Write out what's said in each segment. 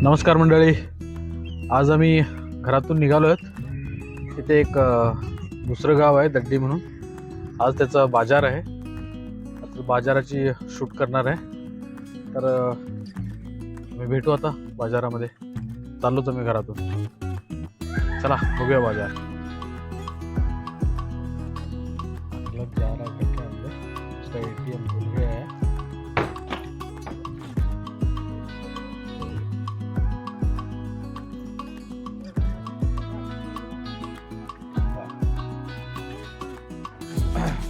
नमस्कार मंडळी, आज आम्ही घरातून निघालो आहेत. इथे एक दुसरं गाव आहे दड्डी म्हणून. आज त्याचा बाजार आहे. बाजाराची शूट करणार आहे. तर मी भेटू आता बाजारामध्ये. चाललोच मी घरातून. चला बघूया बाजार. जा रहा है क्या अंदर? उसका ATM खुल गया है.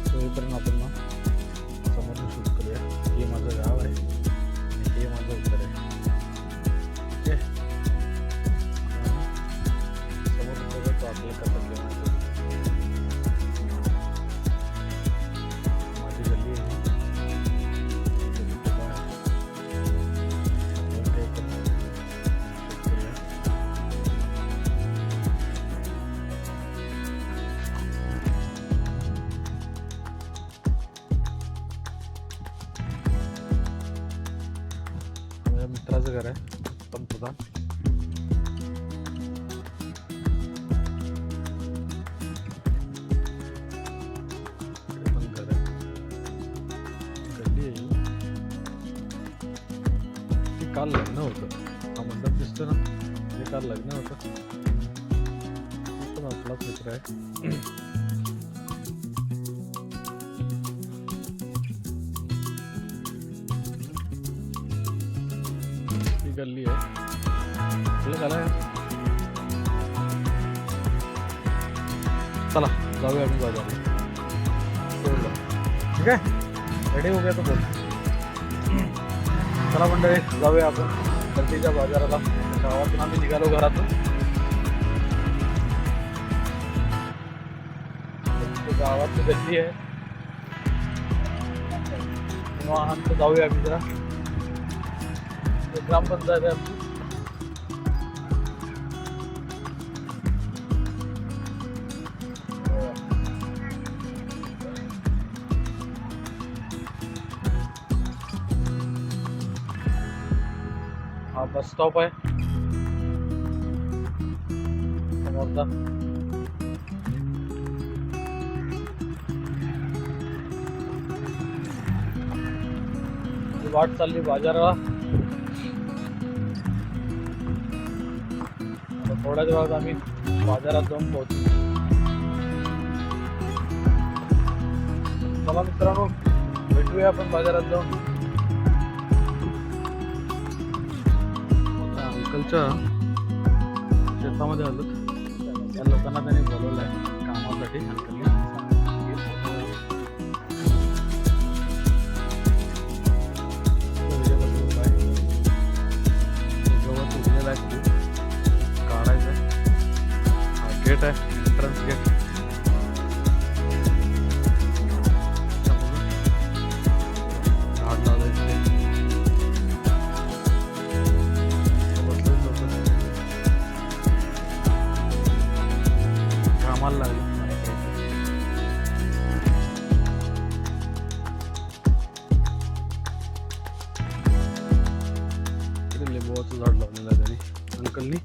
सोयीपर्यंत आपण ना समोर शूट करूया. हे माझं गाव आहे आणि हे माझं घर आहे. ठीक आहे. समोर बघा तो आपल्या कसं माझी गल्ली आहे. मित्राचं घर आहे उत्तम प्रधान. पण घर आहे, गल्ली आहे. ते काल लग्न होतं. हा मंडप दिसतो ना, ते काल लग्न होतं. पण आपलाच मित्र आहे. गल्ली आहे आपलं. झालं. चला जाऊया आम्ही बाजारला. ठीक आहे, रेडी हो गया तो बोल. चला मंडळी जाऊया आपण गल्लीच्या बाजाराला. गावातून आम्ही निघालो घरातून. गावातली गल्ली आहे. वाहन जाऊया आम्ही जरा. ग्रामपंचायत आहे आमची. हा बस स्टॉप आहे समोरचा. वाट चालली बाजाराला. थोड्याच वेळात आम्ही बाजारात जाऊन पोहोचू. चला मित्रांनो, भेटूया आपण बाजारात जाऊन. अंकलच्या शेतामध्ये आलो. त्या लोकांना त्यांनी बोलवलं आहे कामासाठी. अंकलने गवत उगलेलं आहे. गेट आहे, एंट्रन्स गेट. झाड लावलंय. कामाला लागले. लिंबूचं झाड लावलेलं आहे त्यांनी अंकलनी.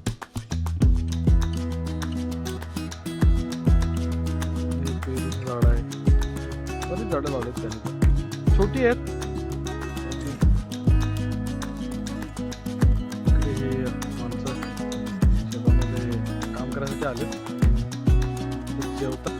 झाड आहे. बरीच झाडं लावलेत त्यांनी, छोटी आहेत. हे माणसं शेतामध्ये काम करायसाठी आले. जेवतात.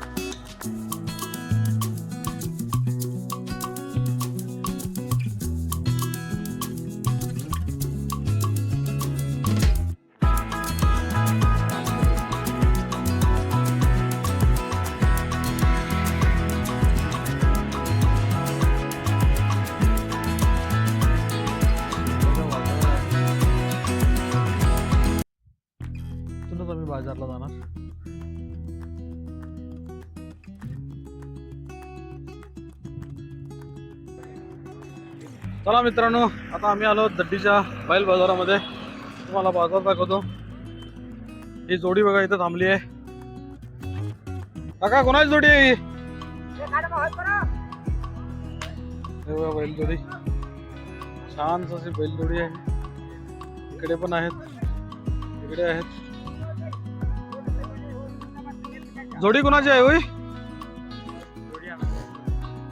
आम्ही बाजारला जाणार. चला मित्रांनो, आता आम्ही आलो दड्डीच्या बैल बाजारामध्ये. तुम्हाला बाजार दाखवतो. ही जोडी बघा इथं थांबली आहे. काका कोणाची जोडी आहे? बैलजोडी छान अशी बैलजोडी आहे. इकडे पण आहेत, इकडे आहेत. जोडी कुणाची आहे होय?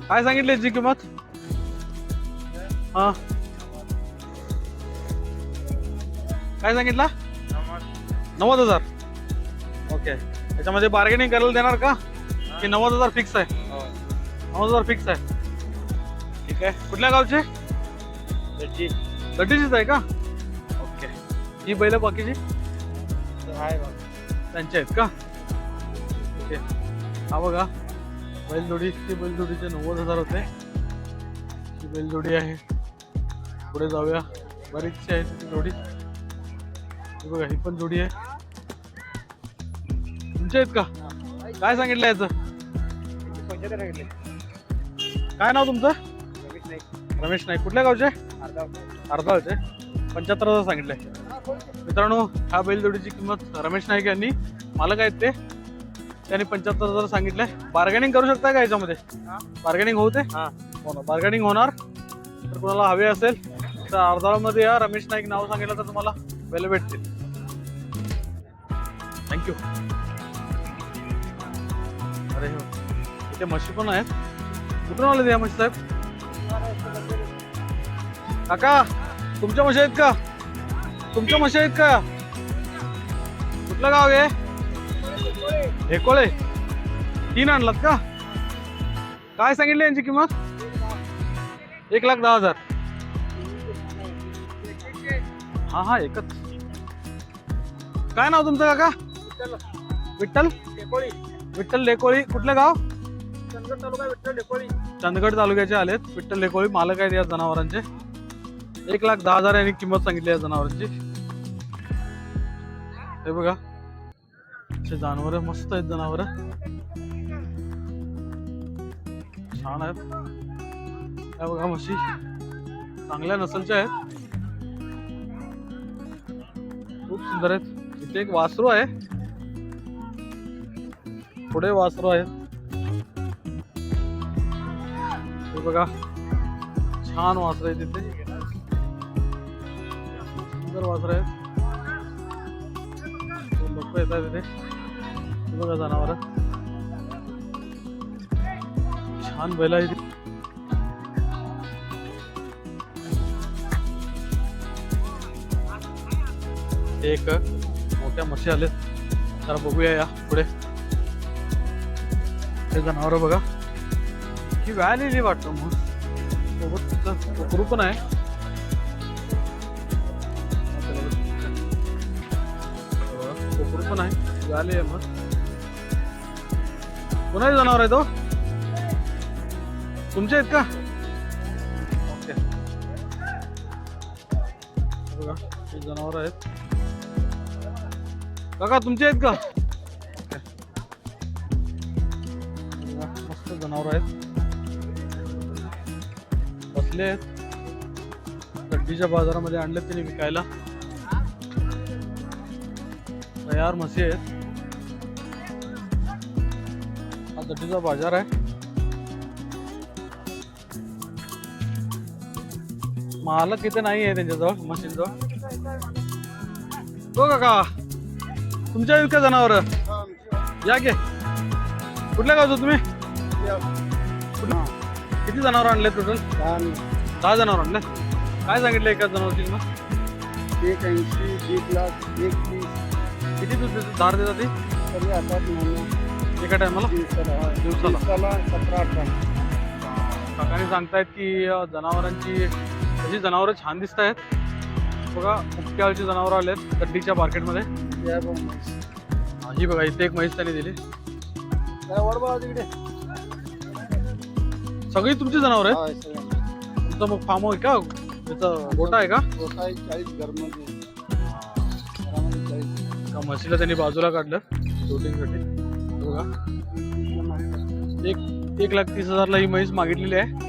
काय सांगितली याची किंमत? हा काय सांगितला? 90,000. ओके, याच्यामध्ये बार्गेनिंग करायला देणार का की 90,000 फिक्स आहे? 90,000 फिक्स आहे. ठीक आहे. कुठल्या गावचे? गड्डीचीच आहे का? ओके. ही बैल बाकीची त्यांच्या आहेत का? ओके. हा बघा बैलजोडी, ती बैलजोडीचे 90,000 होते. ही बैलजोडी आहे. पुढे जाऊया, बरीचशी आहे ती जोडी. ही बघा, ही पण जोडी आहे. तुमच्या आहेत का? काय सांगितलं याचं? काय नाव तुमचं? रमेश नाईक. कुठल्या गावचे? अर्धावचे. 75,000 सांगितलंय. मित्रांनो, ह्या बैलजोडीची किंमत रमेश नाईक यांनी, मालक आहेत ते, त्यांनी 75,000 सांगितलंय. बार्गेनिंग करू शकता का याच्यामध्ये? बार्गेनिंग होते? हो ना, बार्गेनिंग होणार. तर कोणाला हवे असेल तर अर्धामध्ये या, रमेश नाईक नाव सांगितलं तर तुम्हाला बैल भेटतील. थँक्यू. अरे हो, इथे म्हशी पण आहेत. कुठून आले या म्हशी साहेब? काका, तुमच्या म्हशी आहेत का? तुमच्या म्हशी आहेत का? कुठलं गाव आहे? हेकोळे. 3 आणलात का? काय सांगितले यांची किंमत? 1,10,000. हा हा, एकच. काय नाव तुमचं काका? विठ्ठल विठ्ठल लेकोळी. कुठलं गाव? चंदगड तालुक्याचे आलेत. विठ्ठल लेकोळी मालक आहेत या जनावरांचे. 1,10,000 यांनी किंमत सांगितली या जनावरांची. हे बघा, असे जनावर मस्त आहेत. जनावर छान आहेत. हे बघा, म्हशी चांगल्या नसलच्या आहेत, खूप सुंदर आहेत. इथे एक वासरू आहे, पुढे वासरू आहेत. हे बघा, छान वासरू आहे तिथे, सुंदर वासरू आहेत. लोक येतात तिथे. हे बघा, जनावर छान बैल आहे. एक मोठ्या म्हशी आलेत. जरा बघूया या पुढे. हे जनावर बघा, ही व्यालेली वाटतं. मग सोबत कोकरू पण आहे. कोकरू पण आहे, व्याली आहे. मग कोणाचे जनावर आहे तो? तुमचे आहेत का? ओके. बघा, हे जनावर आहेत. काका, तुमचे आहेत का? मस्त जनावर आहेत, बसले आहेत. गड्डीच्या बाजारामध्ये आणले त्यांनी विकायला. तयार म्हशी आहेत. हा गड्डीचा बाजार आहे. मालक इथे नाही आहे त्यांच्याजवळ, म्हशींजवळ. हो काका, तुमच्या आहेत का जनावर? या की. कुठल्या गावचं तुम्ही? किती जनावर आणले टोटल? 10 जनावर आणले. काय सांगितलं एका जनावरची किंमत? 1,80,000, 1,00,000, 1,30,000. किती दूध देतात? धार देतात ती तरी आता महिना एका टायमाला? दिवसाला 17-18. काकाने सांगतायत की जनावरांची तशी जनावरं छान दिसत आहेत. बघा, मुख्यावरची जनावरं आलेत गड्डीच्या मार्केटमध्ये. ही बघा, इथे एक म्हैस त्यांनी दिली. तिकडे सगळी तुमची जनावर आहेत? तुमचं मग फार्म आहे का? त्याचा गोटा आहे का? 40 घरमध्ये. का म्हशीला त्यांनी बाजूला काढलं शूटिंगसाठी. बघा, 1,30,000 ही म्हैस मागितलेली आहे.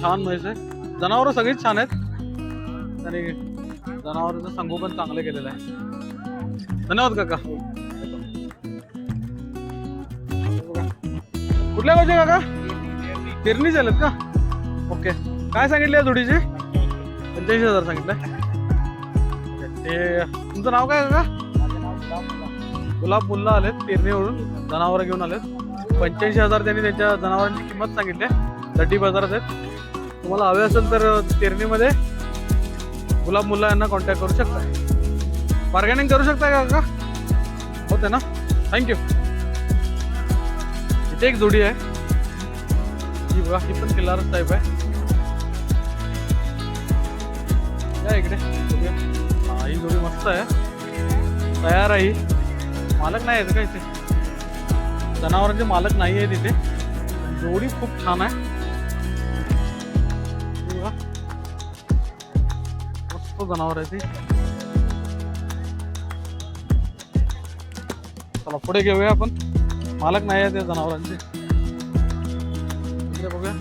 छान म्हैस आहे. जनावर सगळीच छान आहेत. आणि जनावरांचं संगोपन चांगलं केलेलं आहे. धन्यवाद काका. कुठल्या गावचे काका? पेरणी झालेत का? ओके. काय सांगितले जोडीचे? 85,000 सांगितलंय. हे तुमचं नाव काय का? माझं नाव गुलाब. गुलाब मुल्ला आलेत पेरणीवरून जनावरं घेऊन आलेत. 85,000 त्यांनी त्यांच्या जनावरांची किंमत सांगितली. दड्डी बाजारात आहेत. तुम्हाला हवे असेल तर पेरणीमध्ये गुलाब मुल्ला यांना कॉन्टॅक्ट करू शकता. बार्गेनिंग करू शकता का? होते ना. थँक्यू. इथे एक जोडी आहे. ही बघा, ही पण किल्लारच टाईप आहे. या इकडे बघूया. हा, ही जोडी मस्त आहे. तयार आहे. ही मालक नाही आहे का इथे? जनावरांचे मालक नाही आहे तिथे. जोडी खूप छान आहे. ही बघा, मस्त जनावर आहे ती. चला पुढे घेऊया आपण. मालक नाही आहे त्या जनावरांचे. इकडे बघूया.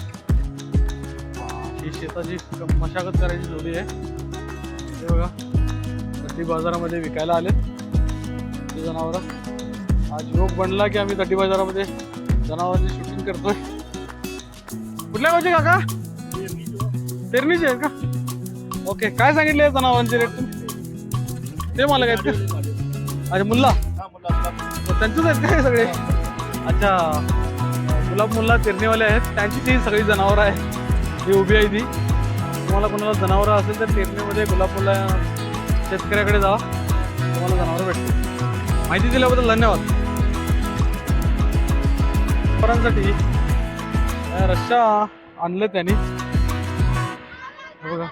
ही शेताची मशागत करायची जोडी आहे. हे बघा, दड्डी बाजारामध्ये विकायला आले ते जनावर. आज योग बनला की आम्ही दड्डी बाजारामध्ये जनावरांची शूटिंग करतोय. कुठल्या गावचे काका? पेरणीचे आहेत का? ओके. काय सांगितले जनावरांचे रेट तुम्ही? ते मालक आहेत का? अच्छा, मुल्ला त्यांचेच आहेत काय सगळे? अच्छा, गुलाब मुल्ला पेरणीवाले आहेत. त्यांची ती सगळी जनावरं आहे. ही उभी आहे ती. तुम्हाला कोणाला जनावरं असेल तर पेरणीमध्ये गुलाब मुल्ला शेतकऱ्याकडे जावा, तुम्हाला जनावरं भेटतील. माहिती दिल्याबद्दल धन्यवाद. जनावरांसाठी रश्या आणले त्यांनी. बघा,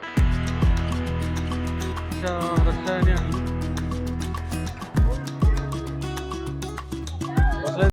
रश्या यांनी आणले.